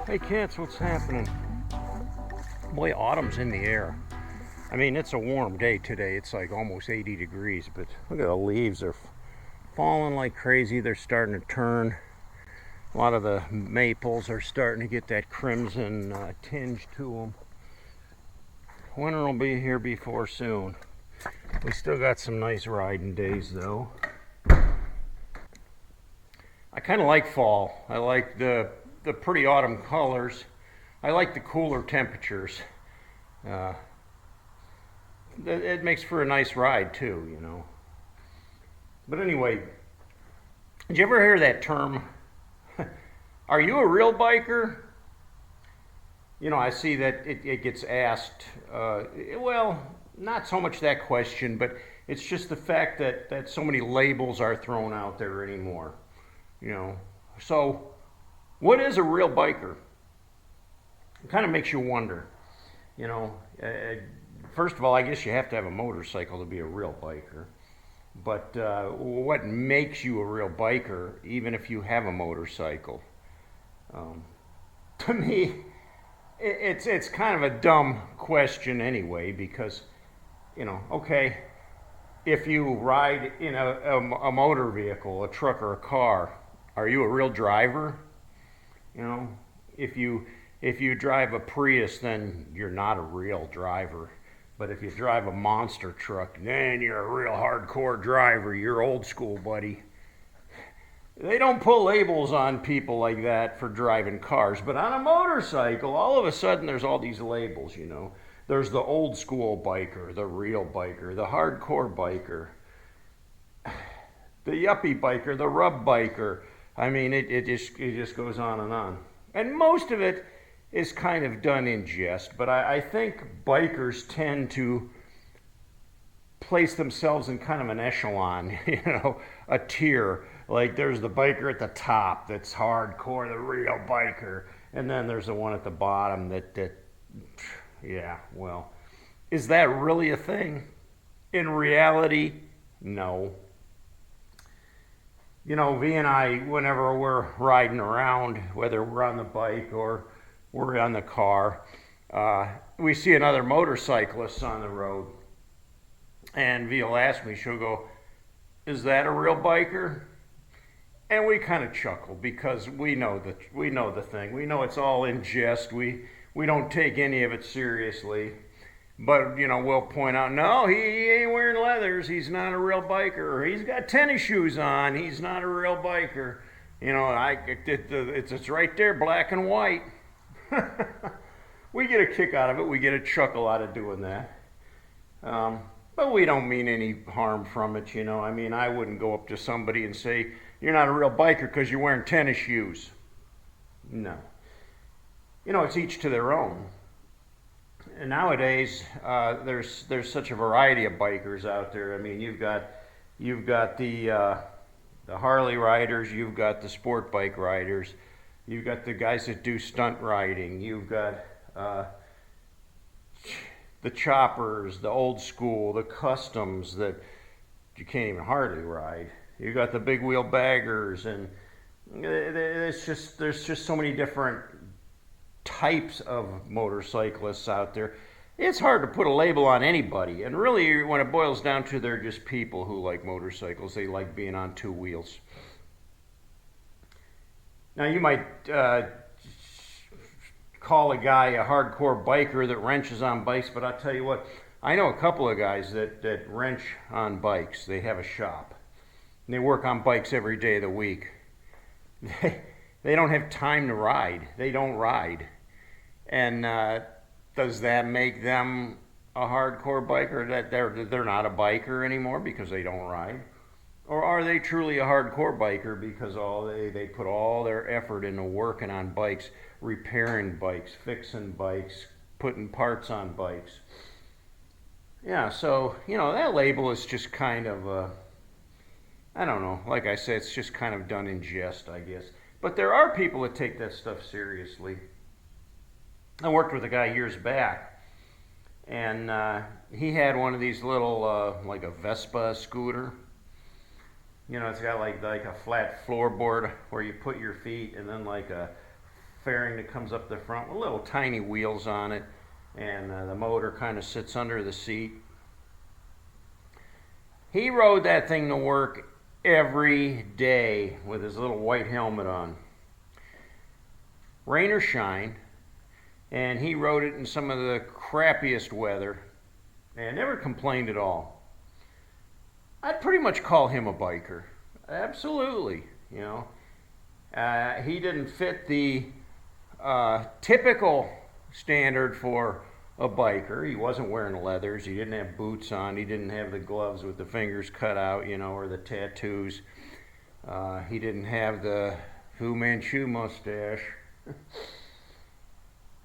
Hey cats, what's happening? Boy, autumn's in the air. I mean, it's a warm day today. It's like almost 80 degrees, but look at the leaves. They're falling like crazy. They're starting to turn. A lot of the maples are starting to get that crimson tinge to them. Winter will be here before soon. We still got some nice riding days, though. I kind of like fall. I like the pretty autumn colors. I like the cooler temperatures. Uh, it makes for a nice ride too, you know. But anyway, did you ever hear that term? Are you a real biker? You know, I see that it gets asked. Well, not so much that question, but it's just the fact that so many labels are thrown out there anymore. You know, so what is a real biker? It kind of makes you wonder. You know, first of all, I guess you have to have a motorcycle to be a real biker. But what makes you a real biker, even if you have a motorcycle? To me, it's kind of a dumb question anyway, because, you know, okay, if you ride in a motor vehicle, a truck or a car, are you a real driver? You know, if you drive a Prius, then you're not a real driver. But if you drive a monster truck, then you're a real hardcore driver. You're old school, buddy. They don't put labels on people like that for driving cars, but on a motorcycle, all of a sudden there's all these labels, you know. There's the old school biker, the real biker, the hardcore biker, the yuppie biker, the rub biker. I mean, it just goes on and on. And most of it is kind of done in jest, but I think bikers tend to place themselves in kind of an echelon, you know, a tier. Like there's the biker at the top that's hardcore, the real biker, and then there's the one at the bottom that yeah, well, is that really a thing? In reality, no. You know, V and I, whenever we're riding around, whether we're on the bike or we're on the car, we see another motorcyclist on the road. And V will ask me, she'll go, is that a real biker? And we kind of chuckle because we know the thing. We know it's all in jest. We don't take any of it seriously. But, you know, we'll point out, no, he ain't wearing leathers. He's not a real biker. Or he's got tennis shoes on. He's not a real biker. You know, it's right there, black and white. We get a kick out of it. We get a chuckle out of doing that. But we don't mean any harm from it, you know. I mean, I wouldn't go up to somebody and say, you're not a real biker because you're wearing tennis shoes. No. You know, it's each to their own. And nowadays, there's such a variety of bikers out there. I mean, you've got the Harley riders, you've got the sport bike riders, you've got the guys that do stunt riding, you've got the choppers, the old school, the customs that you can't even hardly ride. You got the big wheel baggers, and there's just so many different types of motorcyclists out there. It's hard to put a label on anybody, and really when it boils down to, they're just people who like motorcycles. They like being on two wheels. Now you might call a guy a hardcore biker that wrenches on bikes, but I'll tell you what, I know a couple of guys that wrench on bikes. They have a shop and they work on bikes every day of the week. They don't have time to ride. They don't ride. And does that make them a hardcore biker? That they're not a biker anymore because they don't ride? Or are they truly a hardcore biker because they put all their effort into working on bikes, repairing bikes, fixing bikes, putting parts on bikes? Yeah, so, you know, that label is just kind of, I don't know, like I said, it's just kind of done in jest, I guess. But there are people that take that stuff seriously. I worked with a guy years back, and he had one of these little, like a Vespa scooter. You know, it's got like a flat floorboard where you put your feet, and then like a fairing that comes up the front with little tiny wheels on it, and the motor kind of sits under the seat. He rode that thing to work every day with his little white helmet on, rain or shine, and he rode it in some of the crappiest weather and never complained at all. I'd pretty much call him a biker. Absolutely, you know. He didn't fit the typical standard for a biker. He wasn't wearing leathers. He didn't have boots on. He didn't have the gloves with the fingers cut out, you know, or the tattoos. He didn't have the Fu Manchu mustache.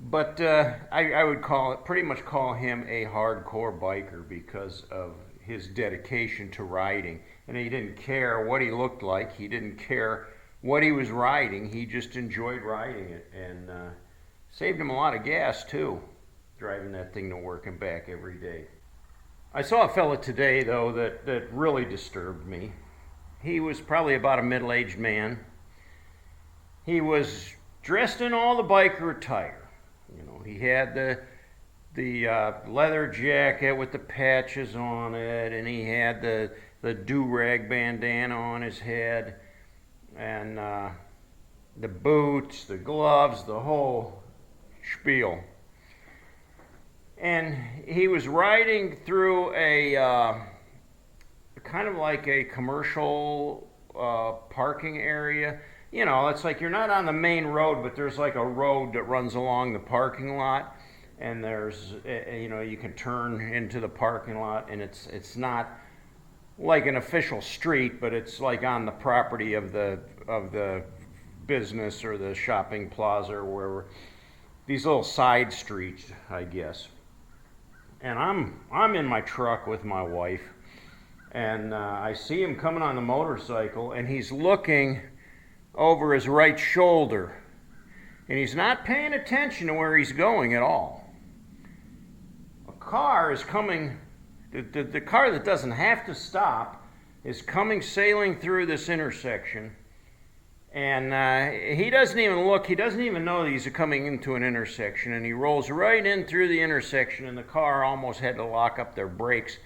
But I would pretty much call him a hardcore biker because of his dedication to riding. And he didn't care what he looked like. He didn't care what he was riding. He just enjoyed riding it, and saved him a lot of gas too, driving that thing to work and back every day. I saw a fella today though that really disturbed me. He was probably about a middle-aged man. He was dressed in all the biker attire. You know, he had the leather jacket with the patches on it, and he had the do-rag bandana on his head, and the boots, the gloves, the whole spiel. And he was riding through a kind of like a commercial parking area. You know, it's like you're not on the main road, but there's like a road that runs along the parking lot, and there's, you know, you can turn into the parking lot, and it's not like an official street, but it's like on the property of the business or the shopping plaza or wherever. These little side streets, I guess. And I'm in my truck with my wife, and I see him coming on the motorcycle, and he's looking over his right shoulder, and he's not paying attention to where he's going at all. A car is coming, the car that doesn't have to stop is coming sailing through this intersection, and he doesn't even look, he doesn't even know that he's coming into an intersection, and he rolls right in through the intersection, and the car almost had to lock up their brakes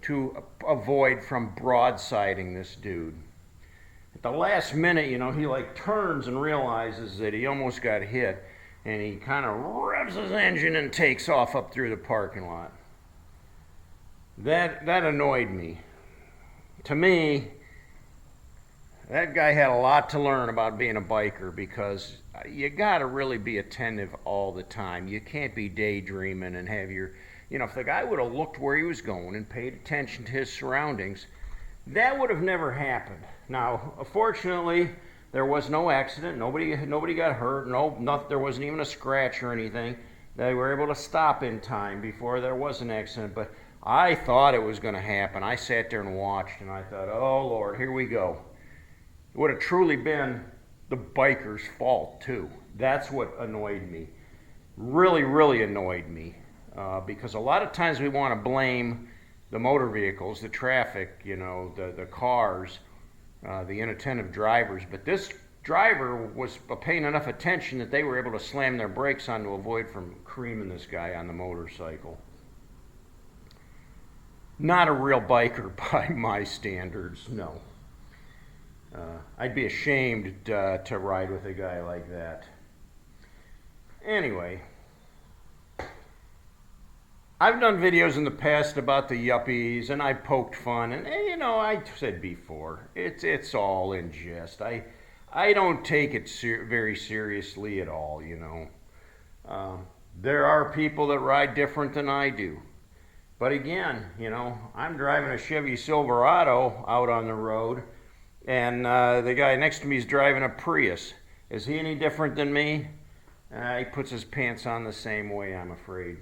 to avoid from broadsiding this dude. At the last minute, you know, he like turns and realizes that he almost got hit, and he kind of revs his engine and takes off up through the parking lot. That annoyed me. To me, that guy had a lot to learn about being a biker, because you got to really be attentive all the time. You can't be daydreaming and have your, you know, if the guy would have looked where he was going and paid attention to his surroundings, that would have never happened. Now, fortunately, there was no accident. Nobody got hurt. There wasn't even a scratch or anything. They were able to stop in time before there was an accident. But I thought it was going to happen. I sat there and watched, and I thought, oh, Lord, here we go. It would have truly been the biker's fault, too. That's what annoyed me. Really, really annoyed me. Because a lot of times we want to blame the motor vehicles, the traffic, you know, the cars, the inattentive drivers. But this driver was paying enough attention that they were able to slam their brakes on to avoid from creaming this guy on the motorcycle. Not a real biker by my standards, no. I'd be ashamed to ride with a guy like that. Anyway, I've done videos in the past about the yuppies, and I poked fun, and you know, I said before, it's all in jest. I don't take it very seriously at all, you know. There are people that ride different than I do. But again, you know, I'm driving a Chevy Silverado out on the road, and the guy next to me is driving a Prius. Is he any different than me? He puts his pants on the same way, I'm afraid.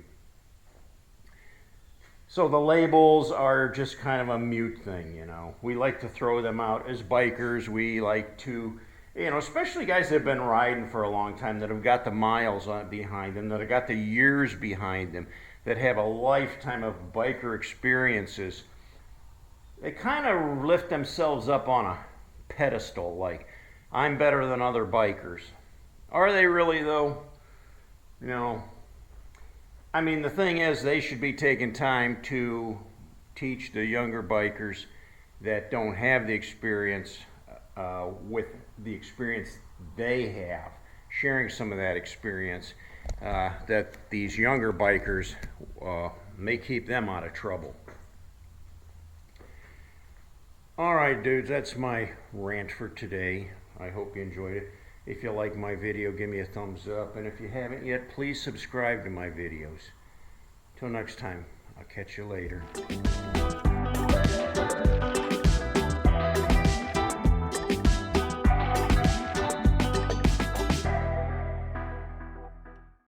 So the labels are just kind of a mute thing, you know. We like to throw them out as bikers. We like to, you know, especially guys that have been riding for a long time, that have got the miles behind them, that have got the years behind them, that have a lifetime of biker experiences. They kind of lift themselves up on a pedestal, like, I'm better than other bikers. Are they really though? You know, I mean, the thing is, they should be taking time to teach the younger bikers that don't have the experience with the experience they have, sharing some of that experience that these younger bikers may keep them out of trouble. All right, dudes, that's my rant for today. I hope you enjoyed it. If you like my video, give me a thumbs up. And if you haven't yet, please subscribe to my videos. Till next time, I'll catch you later.